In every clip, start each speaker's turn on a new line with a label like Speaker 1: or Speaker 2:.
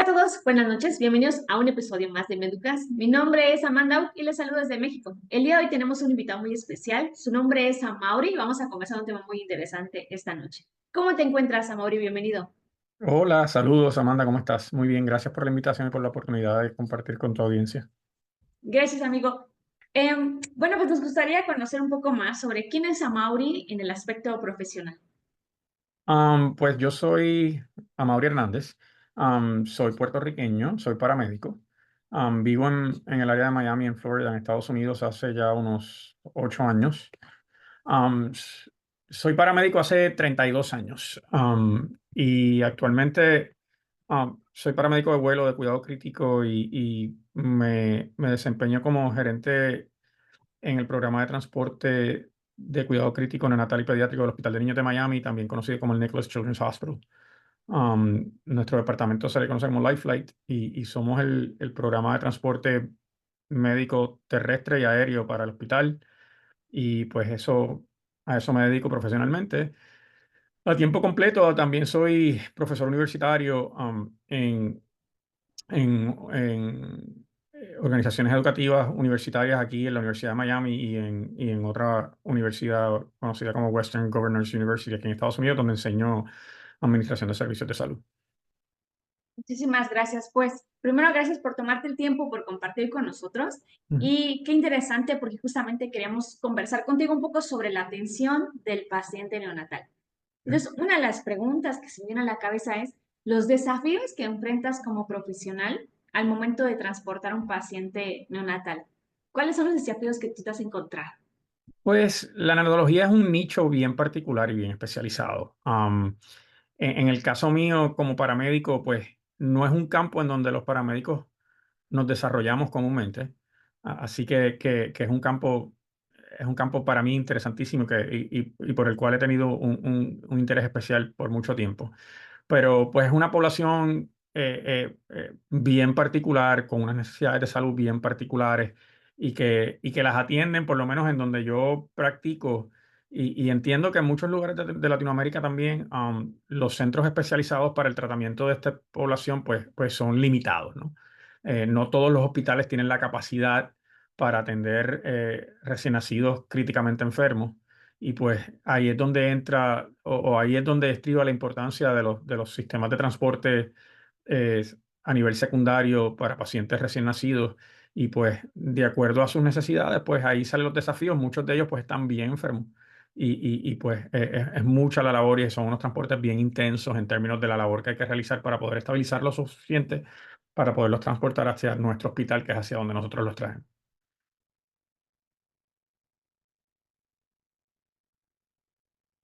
Speaker 1: Hola a todos, buenas noches, bienvenidos a un episodio más de Meducas. Mi nombre es Amanda Uc y les saludo desde México. El día de hoy tenemos un invitado muy especial, su nombre es Amaury y vamos a conversar un tema muy interesante esta noche. ¿Cómo te encuentras, Amaury? Bienvenido.
Speaker 2: Hola, saludos Amanda, ¿cómo estás? Muy bien, gracias por la invitación y por la oportunidad de compartir con tu audiencia.
Speaker 1: Gracias, amigo. Bueno, pues nos gustaría conocer un poco más sobre quién es Amaury en el aspecto profesional.
Speaker 2: Pues yo soy Amaury Hernández, soy puertorriqueño, soy paramédico. Vivo en el área de Miami, en Florida, en Estados Unidos, hace ya unos 8 años. Soy paramédico hace 32 años y actualmente soy paramédico de vuelo de cuidado crítico y me desempeño como gerente en el programa de transporte de cuidado crítico neonatal y pediátrico del Hospital de Niños de Miami, también conocido como el Nicholas Children's Hospital. Nuestro departamento se le conoce como Life Flight y somos el programa de transporte médico terrestre y aéreo para el hospital. Y pues a eso me dedico profesionalmente. A tiempo completo también soy profesor universitario en organizaciones educativas universitarias aquí en la Universidad de Miami y en otra universidad conocida como Western Governors University aquí en Estados Unidos, donde enseño Administración de Servicios de Salud.
Speaker 1: Muchísimas gracias. Pues, primero, gracias por tomarte el tiempo, por compartir con nosotros.
Speaker 2: Ujú.
Speaker 1: Y qué interesante, porque justamente queríamos conversar contigo un poco sobre la atención del paciente neonatal. Entonces, una de las preguntas que se me viene a la cabeza es los desafíos que enfrentas como profesional al momento de transportar a un paciente neonatal. ¿Cuáles son los desafíos que tú te has encontrado?
Speaker 2: Pues la neonatología es un nicho bien particular y bien especializado. En el caso mío como paramédico, pues no es un campo en donde los paramédicos nos desarrollamos comúnmente. Así que es un campo para mí interesantísimo y por el cual he tenido un interés especial por mucho tiempo. Pero pues es una población bien particular, con unas necesidades de salud bien particulares y que las atienden, por lo menos en donde yo practico. Y entiendo que en muchos lugares de Latinoamérica también los centros especializados para el tratamiento de esta población pues son limitados, ¿no? No todos los hospitales tienen la capacidad para atender recién nacidos críticamente enfermos. Y pues ahí es donde entra o ahí es donde estriba la importancia de los sistemas de transporte eh, a nivel secundario para pacientes recién nacidos. Y pues de acuerdo a sus necesidades, pues ahí salen los desafíos. Muchos de ellos pues están bien enfermos. Y pues es mucha la labor y son unos transportes bien intensos en términos de la labor que hay que realizar para poder estabilizar lo suficiente para poderlos transportar hacia nuestro hospital, que es hacia donde nosotros los traemos.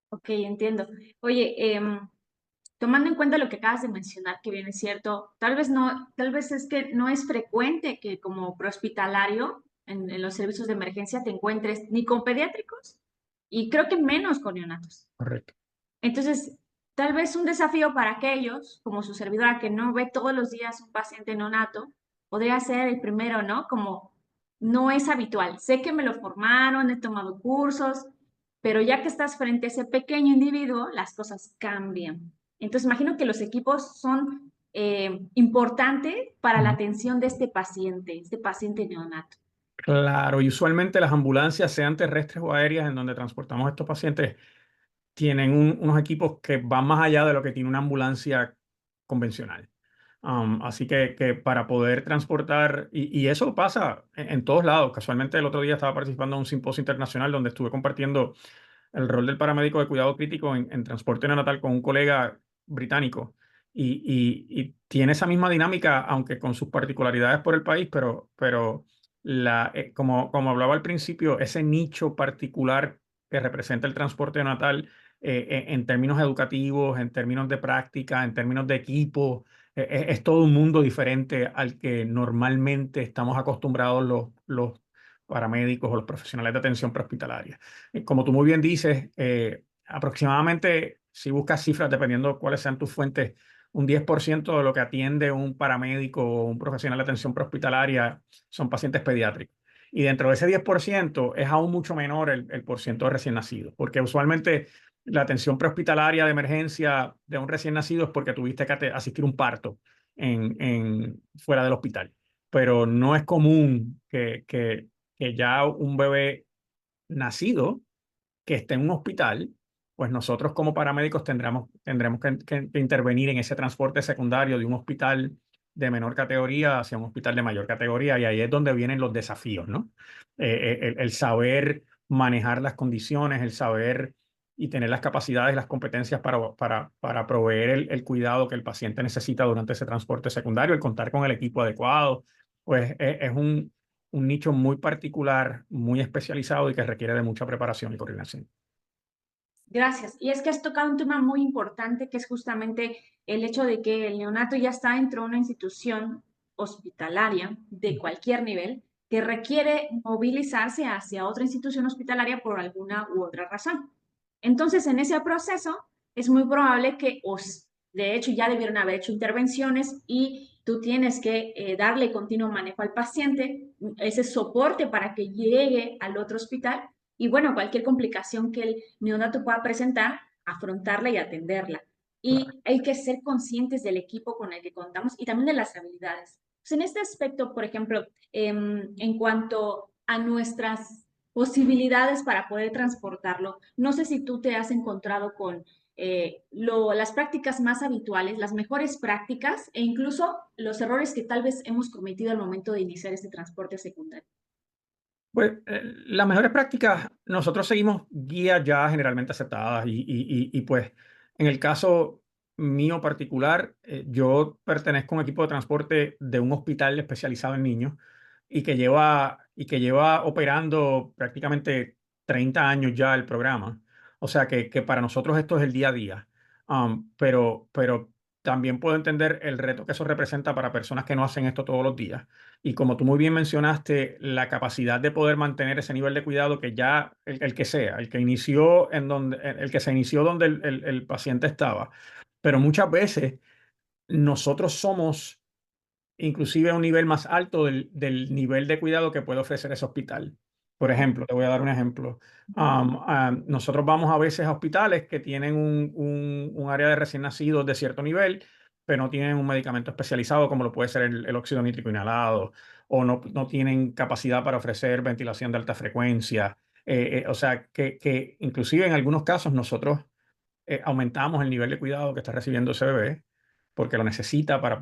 Speaker 1: Ok, entiendo. Oye, tomando en cuenta lo que acabas de mencionar, que bien es cierto, tal vez no, tal vez es que no es frecuente que como prehospitalario en los servicios de emergencia te encuentres ni con pediátricos y creo que menos con neonatos.
Speaker 2: Correcto.
Speaker 1: Entonces, tal vez un desafío para aquellos, como su servidora, que no ve todos los días un paciente neonato, podría ser el primero, ¿no? Como no es habitual. Sé que me lo formaron, he tomado cursos, pero ya que estás frente a ese pequeño individuo, las cosas cambian. Entonces, imagino que los equipos son importantes para la atención de este paciente neonato.
Speaker 2: Claro, y usualmente las ambulancias, sean terrestres o aéreas, en donde transportamos a estos pacientes, tienen unos equipos que van más allá de lo que tiene una ambulancia convencional. Así que para poder transportar, y eso pasa en todos lados. Casualmente el otro día estaba participando en un simposio internacional donde estuve compartiendo el rol del paramédico de cuidado crítico en transporte neonatal con un colega británico. Y tiene esa misma dinámica, aunque con sus particularidades por el país, pero como hablaba al principio, ese nicho particular que representa el transporte neonatal en términos educativos, en términos de práctica, en términos de equipo, es todo un mundo diferente al que normalmente estamos acostumbrados los paramédicos o los profesionales de atención prehospitalaria. Como tú muy bien dices, aproximadamente, si buscas cifras, dependiendo cuáles sean tus fuentes, un 10% de lo que atiende un paramédico o un profesional de atención prehospitalaria son pacientes pediátricos. Y dentro de ese 10% es aún mucho menor el porciento de recién nacidos, porque usualmente la atención prehospitalaria de emergencia de un recién nacido es porque tuviste que asistir a un parto fuera del hospital. Pero no es común que ya un bebé nacido que esté en un hospital, pues nosotros como paramédicos tendremos que intervenir en ese transporte secundario de un hospital de menor categoría hacia un hospital de mayor categoría, y ahí es donde vienen los desafíos, ¿no? El saber manejar las condiciones, el saber y tener las capacidades y las competencias para proveer el cuidado que el paciente necesita durante ese transporte secundario, el contar con el equipo adecuado, pues es un nicho muy particular, muy especializado y que requiere de mucha preparación y coordinación.
Speaker 1: Gracias. Y es que has tocado un tema muy importante, que es justamente el hecho de que el neonato ya está dentro de una institución hospitalaria de cualquier nivel que requiere movilizarse hacia otra institución hospitalaria por alguna u otra razón. Entonces, en ese proceso es muy probable que, de hecho, ya debieron haber hecho intervenciones y tú tienes que darle continuo manejo al paciente, ese soporte para que llegue al otro hospital y bueno, cualquier complicación que el neonato pueda presentar, afrontarla y atenderla.
Speaker 2: Claro.
Speaker 1: Y hay que ser conscientes del equipo con el que contamos y también de las habilidades. Pues en este aspecto, por ejemplo, en cuanto a nuestras posibilidades para poder transportarlo, no sé si tú te has encontrado con las prácticas más habituales, las mejores prácticas e incluso los errores que tal vez hemos cometido al momento de iniciar este transporte secundario.
Speaker 2: Pues las mejores prácticas, nosotros seguimos guías ya generalmente aceptadas y, pues en el caso mío particular, yo pertenezco a un equipo de transporte de un hospital especializado en niños y que lleva operando prácticamente 30 años ya el programa. O sea que para nosotros esto es el día a día. Pero también puedo entender el reto que eso representa para personas que no hacen esto todos los días. Y como tú muy bien mencionaste, la capacidad de poder mantener ese nivel de cuidado que ya el que sea, el que se inició donde el paciente estaba. Pero muchas veces nosotros somos inclusive a un nivel más alto del nivel de cuidado que puede ofrecer ese hospital. Por ejemplo, te voy a dar un ejemplo. Nosotros vamos a veces a hospitales que tienen un área de recién nacidos de cierto nivel, pero no tienen un medicamento especializado como lo puede ser el óxido nítrico inhalado, o no tienen capacidad para ofrecer ventilación de alta frecuencia. O sea, que inclusive en algunos casos nosotros aumentamos el nivel de cuidado que está recibiendo ese bebé porque lo necesita para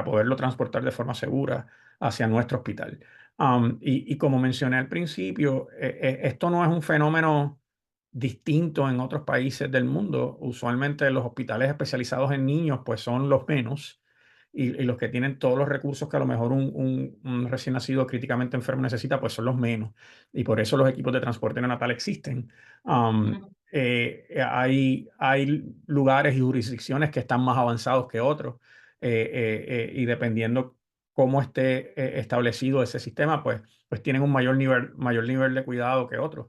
Speaker 2: poderlo transportar de forma segura hacia nuestro hospital. Y como mencioné al principio, esto no es un fenómeno distinto en otros países del mundo. Usualmente los hospitales especializados en niños pues son los menos y los que tienen todos los recursos que a lo mejor un recién nacido críticamente enfermo necesita pues son los menos. Y por eso los equipos de transporte neonatal existen. Um,
Speaker 1: Ujú.
Speaker 2: hay lugares y jurisdicciones que están más avanzados que otros y dependiendo cómo esté establecido ese sistema, pues tienen un mayor nivel de cuidado que otros.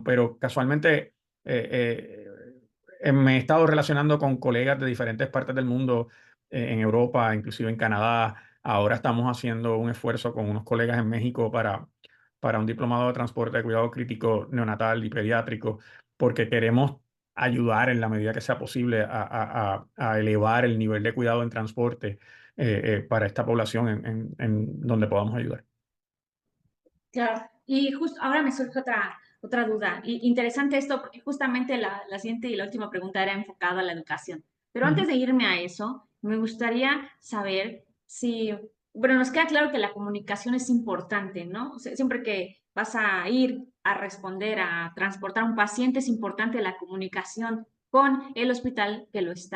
Speaker 2: Pero casualmente me he estado relacionando con colegas de diferentes partes del mundo, en Europa, inclusive en Canadá. Ahora estamos haciendo un esfuerzo con unos colegas en México para un diplomado de transporte de cuidado crítico neonatal y pediátrico porque queremos ayudar en la medida que sea posible a elevar el nivel de cuidado en transporte para esta población en donde podamos ayudar.
Speaker 1: Claro, y justo ahora me surge otra duda. Y interesante esto, porque justamente la siguiente y la última pregunta era enfocada a la educación. Pero
Speaker 2: Ujú.
Speaker 1: antes de irme a eso, me gustaría saber si, bueno, nos queda claro que la comunicación es importante, ¿no? O sea, siempre que vas a ir a responder, a transportar a un paciente, es importante la comunicación con el hospital que nos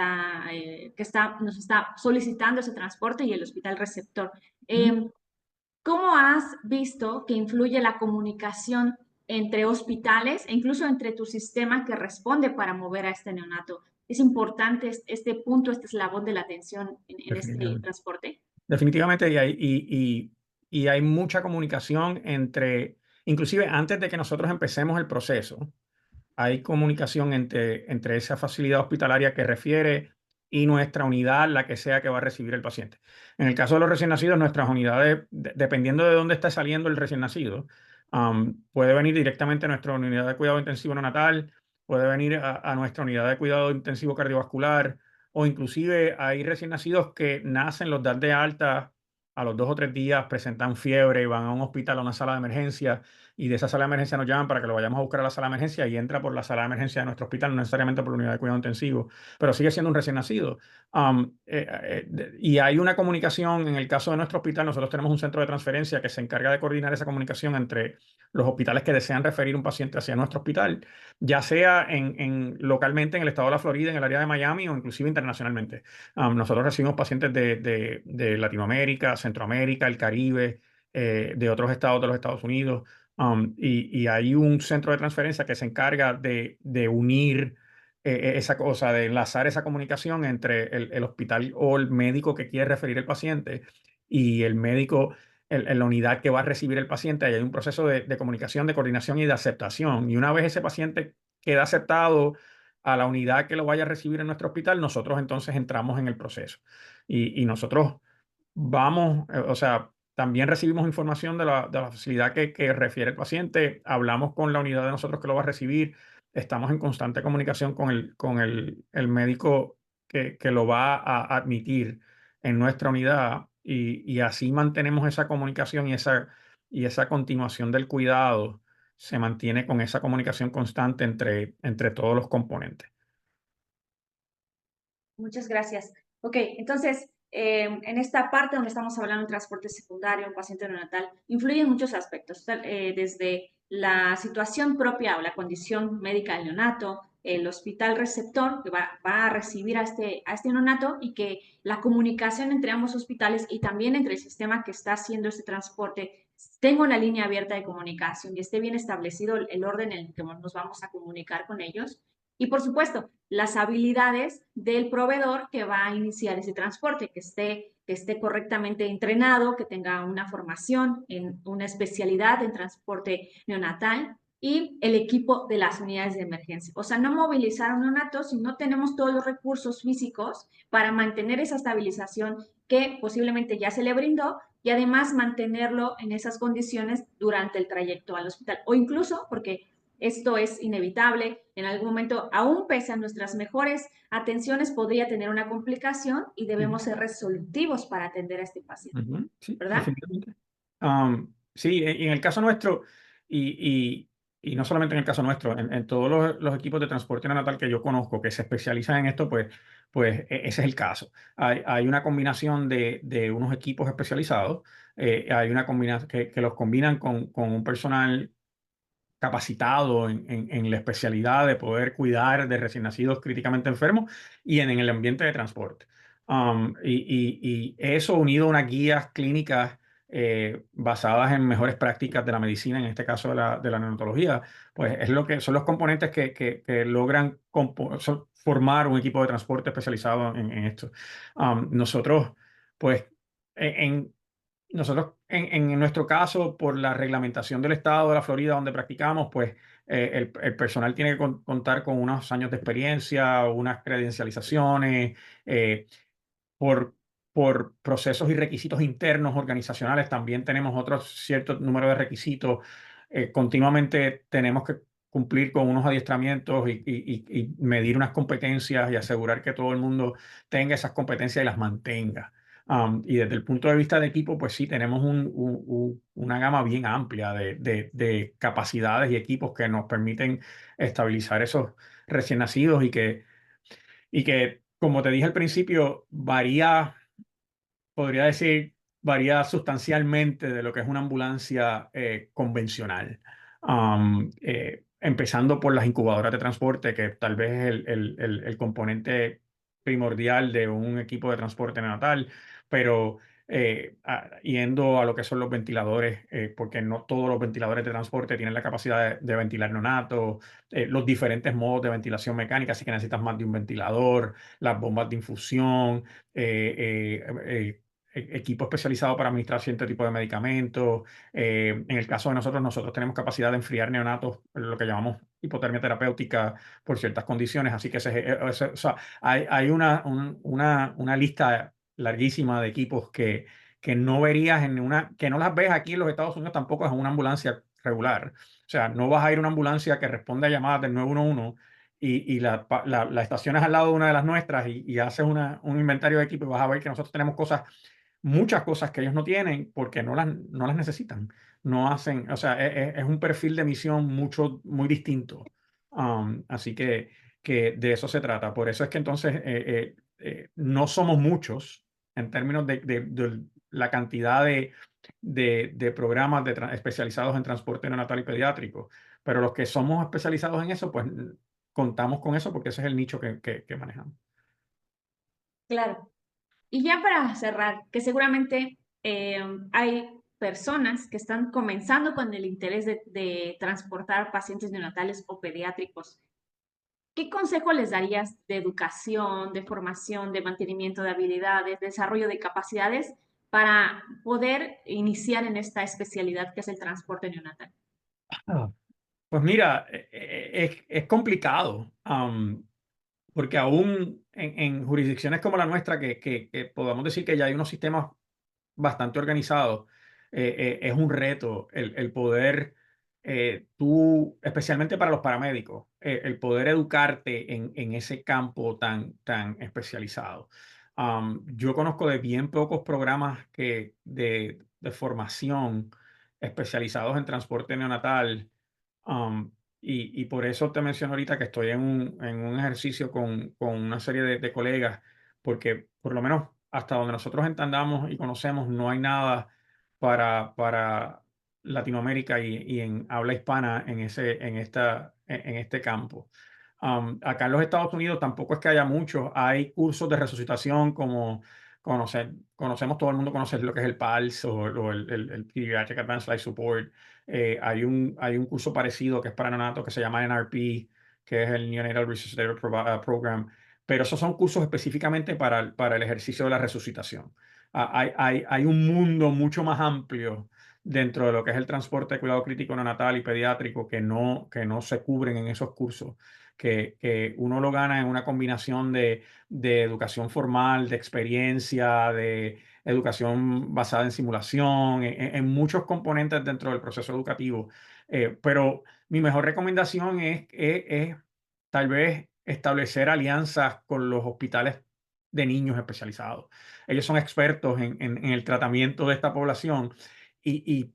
Speaker 1: está solicitando ese transporte y el hospital receptor. ¿Cómo has visto que influye la comunicación entre hospitales e incluso entre tu sistema que responde para mover a este neonato? ¿Es importante este punto, este eslabón de la atención en este
Speaker 2: Definitivamente.
Speaker 1: transporte?
Speaker 2: Definitivamente, y hay mucha comunicación inclusive antes de que nosotros empecemos el proceso. Hay comunicación entre esa facilidad hospitalaria que refiere y nuestra unidad, la que sea que va a recibir el paciente. En el caso de los recién nacidos, nuestras unidades, dependiendo de dónde está saliendo el recién nacido, puede venir directamente a nuestra unidad de cuidado intensivo neonatal, puede venir a nuestra unidad de cuidado intensivo cardiovascular, o inclusive hay recién nacidos que nacen, los dan de alta a los 2 o 3 días, presentan fiebre, van a un hospital, a una sala de emergencia, y de esa sala de emergencia nos llaman para que lo vayamos a buscar a la sala de emergencia y entra por la sala de emergencia de nuestro hospital, no necesariamente por la unidad de cuidado intensivo, pero sigue siendo un recién nacido. Y hay una comunicación, en el caso de nuestro hospital, nosotros tenemos un centro de transferencia que se encarga de coordinar esa comunicación entre los hospitales que desean referir un paciente hacia nuestro hospital, ya sea localmente en el estado de la Florida, en el área de Miami o inclusive internacionalmente. Nosotros recibimos pacientes de Latinoamérica, Centroamérica, el Caribe, de otros estados de los Estados Unidos. Y hay un centro de transferencia que se encarga de unir esa cosa, de enlazar esa comunicación entre el hospital o el médico que quiere referir el paciente y el médico en la unidad que va a recibir el paciente. Ahí hay un proceso de comunicación, de coordinación y de aceptación. Y una vez ese paciente queda aceptado a la unidad que lo vaya a recibir en nuestro hospital, nosotros entonces entramos en el proceso. Y nosotros vamos, o sea, también recibimos información de la facilidad que refiere el paciente, hablamos con la unidad de nosotros que lo va a recibir, estamos en constante comunicación con el médico que lo va a admitir en nuestra unidad, y así mantenemos esa comunicación y esa continuación del cuidado se mantiene con esa comunicación constante entre todos los componentes.
Speaker 1: Muchas gracias. Ok, entonces, en esta parte donde estamos hablando de transporte secundario, un paciente neonatal, influyen muchos aspectos, desde la situación propia o la condición médica del neonato, el hospital receptor que va a recibir a este neonato, y que la comunicación entre ambos hospitales y también entre el sistema que está haciendo este transporte tenga una línea abierta de comunicación y esté bien establecido el orden en el que nos vamos a comunicar con ellos. Y por supuesto, las habilidades del proveedor que va a iniciar ese transporte, que esté correctamente entrenado, que tenga una formación en una especialidad en transporte neonatal, y el equipo de las unidades de emergencia. O sea, no movilizar a un neonato si no tenemos todos los recursos físicos para mantener esa estabilización que posiblemente ya se le brindó, y además mantenerlo en esas condiciones durante el trayecto al hospital, o incluso porque esto es inevitable. En algún momento, aún pese a nuestras mejores atenciones, podría tener una complicación y debemos ser resolutivos para atender a este paciente,
Speaker 2: Ujú, sí,
Speaker 1: ¿verdad?
Speaker 2: definitivamente. Sí, y en el caso nuestro, y, y no solamente en el caso nuestro, en todos los equipos de transporte neonatal que yo conozco que se especializan en esto, pues ese es el caso. Hay una combinación de unos equipos especializados, hay una combinación que los combinan con un personal capacitado en la especialidad de poder cuidar de recién nacidos críticamente enfermos y en el ambiente de transporte. Y eso unido a unas guías clínicas basadas en mejores prácticas de la medicina, en este caso de la neonatología, pues es lo que son los componentes que logran formar un equipo de transporte especializado en esto. Nosotros, pues, en, nosotros, en nuestro caso, por la reglamentación del estado de la Florida donde practicamos, pues el personal tiene que contar con unos años de experiencia, unas credencializaciones, eh, por, por procesos y requisitos internos organizacionales. También tenemos otro cierto número de requisitos. Continuamente tenemos que cumplir con unos adiestramientos y medir unas competencias y asegurar que todo el mundo tenga esas competencias y las mantenga. Y desde el punto de vista de equipo, pues sí, tenemos una gama bien amplia de capacidades y equipos que nos permiten estabilizar esos recién nacidos y que, como te dije al principio, podría decir, varía sustancialmente de lo que es una ambulancia convencional. Empezando por las incubadoras de transporte, que tal vez es el componente primordial de un equipo de transporte neonatal, pero yendo a lo que son los ventiladores, porque no todos los ventiladores de transporte tienen la capacidad de ventilar neonatos, los diferentes modos de ventilación mecánica, así que necesitas más de un ventilador, las bombas de infusión, equipo especializado para administrar cierto tipo de medicamentos. En el caso de nosotros tenemos capacidad de enfriar neonatos, lo que llamamos hipotermia terapéutica por ciertas condiciones. Así que o sea, hay una lista larguísima de equipos que no verías que no las ves aquí en los Estados Unidos tampoco es una ambulancia regular. O sea, no vas a ir a una ambulancia que responde a llamadas del 911 y la estacionas al lado de una de las nuestras y haces un inventario de equipo y vas a ver que nosotros tenemos cosas, muchas cosas que ellos no tienen porque no las necesitan. No hacen, o sea, es un perfil de emisión muy distinto. Así que de eso se trata. Por eso es que entonces no somos muchos en términos de la cantidad de programas especializados en transporte neonatal y pediátrico. Pero los que somos especializados en eso, pues contamos con eso porque ese es el nicho que manejamos.
Speaker 1: Claro. Y ya para cerrar, que seguramente hay personas que están comenzando con el interés de transportar pacientes neonatales o pediátricos. ¿Qué consejo les darías de educación, de formación, de mantenimiento de habilidades, desarrollo de capacidades para poder iniciar en esta especialidad que es el transporte neonatal?
Speaker 2: Ah. Pues mira, es complicado, porque aún en jurisdicciones como la nuestra, que podamos decir que ya hay unos sistemas bastante organizados, es un reto el poder, tú, especialmente para los paramédicos, el poder educarte en ese campo tan especializado. Yo conozco de bien pocos programas de formación especializados en transporte neonatal. Um, y por eso te menciono ahorita que estoy en un ejercicio con una serie de colegas, porque por lo menos hasta donde nosotros entendamos y conocemos, no hay nada para Latinoamérica y en habla hispana en este campo. Acá en los Estados Unidos tampoco es que haya muchos, hay cursos de resucitación como conocemos, todo el mundo conoce lo que es el PALS o el Pediatric Advanced Life Support. Hay un curso parecido que es para neonatos que se llama NRP, que es el Neonatal Resuscitator Program, pero esos son cursos específicamente para el ejercicio de la resucitación. Hay un mundo mucho más amplio dentro de lo que es el transporte de cuidado crítico neonatal y pediátrico que no se cubren en esos cursos, que uno lo gana en una combinación de educación formal, de experiencia, de educación basada en simulación, en muchos componentes dentro del proceso educativo. Pero mi mejor recomendación es tal vez establecer alianzas con los hospitales de niños especializados. Ellos son expertos en el tratamiento de esta población y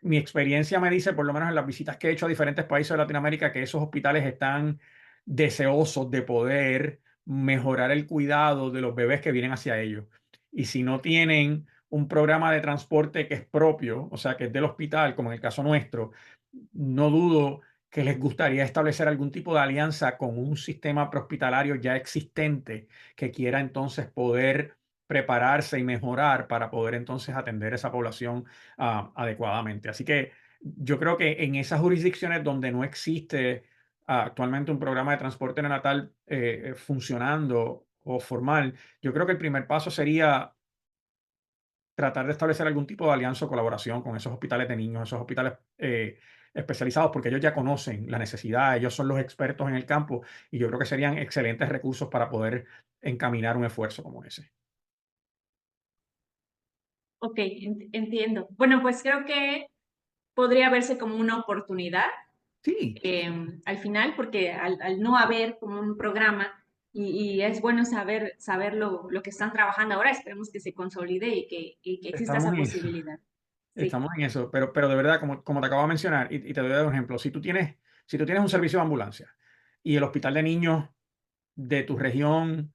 Speaker 2: mi experiencia me dice, por lo menos en las visitas que he hecho a diferentes países de Latinoamérica, que esos hospitales están deseosos de poder mejorar el cuidado de los bebés que vienen hacia ellos. Y si no tienen un programa de transporte que es propio, o sea, que es del hospital, como en el caso nuestro, no dudo que les gustaría establecer algún tipo de alianza con un sistema prehospitalario ya existente que quiera entonces poder prepararse y mejorar para poder entonces atender esa población adecuadamente. Así que yo creo que en esas jurisdicciones donde no existe actualmente un programa de transporte neonatal funcionando o formal, yo creo que el primer paso sería tratar de establecer algún tipo de alianza o colaboración con esos hospitales de niños, esos hospitales especializados, porque ellos ya conocen la necesidad, ellos son los expertos en el campo y yo creo que serían excelentes recursos para poder encaminar un esfuerzo como ese.
Speaker 1: Ok, entiendo. Bueno, pues creo que podría verse como una oportunidad
Speaker 2: Sí,
Speaker 1: al final, porque al no haber como un programa y es bueno saber lo que están trabajando ahora, esperemos que se consolide y que exista
Speaker 2: estamos
Speaker 1: esa
Speaker 2: en eso.
Speaker 1: posibilidad. Sí,
Speaker 2: Estamos en eso, pero de verdad, como te acabo de mencionar, y te voy a dar un ejemplo, si tú tienes un servicio de ambulancia y el hospital de niños de tu región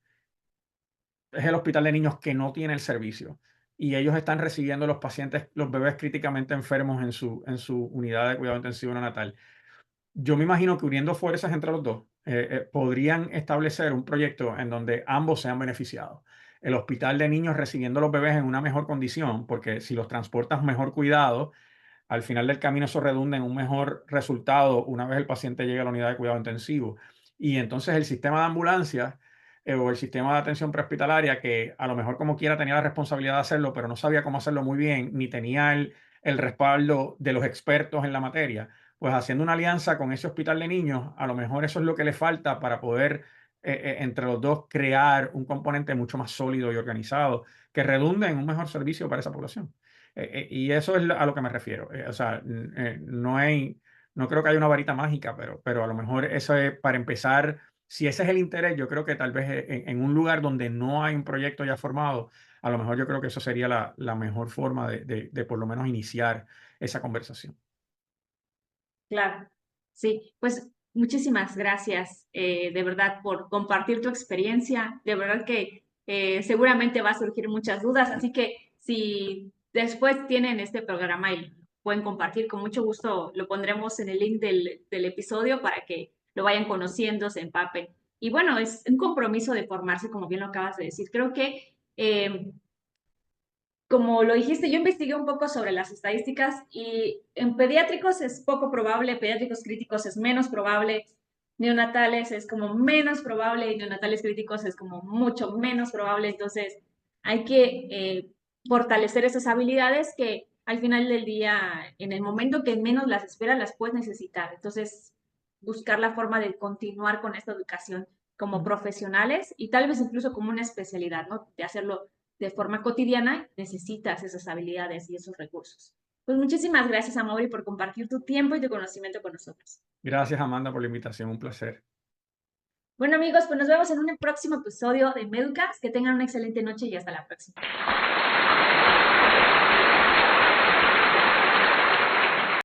Speaker 2: es el hospital de niños que no tiene el servicio y ellos están recibiendo los pacientes, los bebés críticamente enfermos en su unidad de cuidado intensivo neonatal. Yo me imagino que uniendo fuerzas entre los dos, podrían establecer un proyecto en donde ambos sean beneficiados. El hospital de niños recibiendo los bebés en una mejor condición, porque si los transportas mejor cuidado, al final del camino eso redunda en un mejor resultado una vez el paciente llega a la unidad de cuidado intensivo. Y entonces el sistema de ambulancias o el sistema de atención prehospitalaria, que a lo mejor como quiera tenía la responsabilidad de hacerlo, pero no sabía cómo hacerlo muy bien, ni tenía el respaldo de los expertos en la materia, pues haciendo una alianza con ese hospital de niños, a lo mejor eso es lo que le falta para poder entre los dos crear un componente mucho más sólido y organizado que redunde en un mejor servicio para esa población. Y eso es a lo que me refiero. O sea, no hay, no creo que haya una varita mágica, pero a lo mejor eso es para empezar. Si ese es el interés, yo creo que tal vez en un lugar donde no hay un proyecto ya formado, a lo mejor yo creo que eso sería la mejor forma de por lo menos iniciar esa conversación.
Speaker 1: Claro, sí, pues muchísimas gracias de verdad por compartir tu experiencia. De verdad que seguramente va a surgir muchas dudas, así que si después tienen este programa y lo pueden compartir, con mucho gusto lo pondremos en el link del episodio para que lo vayan conociendo, se empapen. Y bueno, es un compromiso de formarse, como bien lo acabas de decir. Creo que como lo dijiste, yo investigué un poco sobre las estadísticas y en pediátricos es poco probable, pediátricos críticos es menos probable, neonatales es como menos probable y neonatales críticos es como mucho menos probable. Entonces, hay que fortalecer esas habilidades que al final del día, en el momento que menos las esperas, las puedes necesitar. Entonces, buscar la forma de continuar con esta educación como profesionales y tal vez incluso como una especialidad, ¿no? De hacerlo de forma cotidiana, necesitas esas habilidades y esos recursos. Pues muchísimas gracias, Amaury, por compartir tu tiempo y tu conocimiento con nosotros.
Speaker 2: Gracias, Amanda, por la invitación. Un placer.
Speaker 1: Bueno, amigos, pues nos vemos en un próximo episodio de Meducas. Que tengan una excelente noche y hasta la próxima.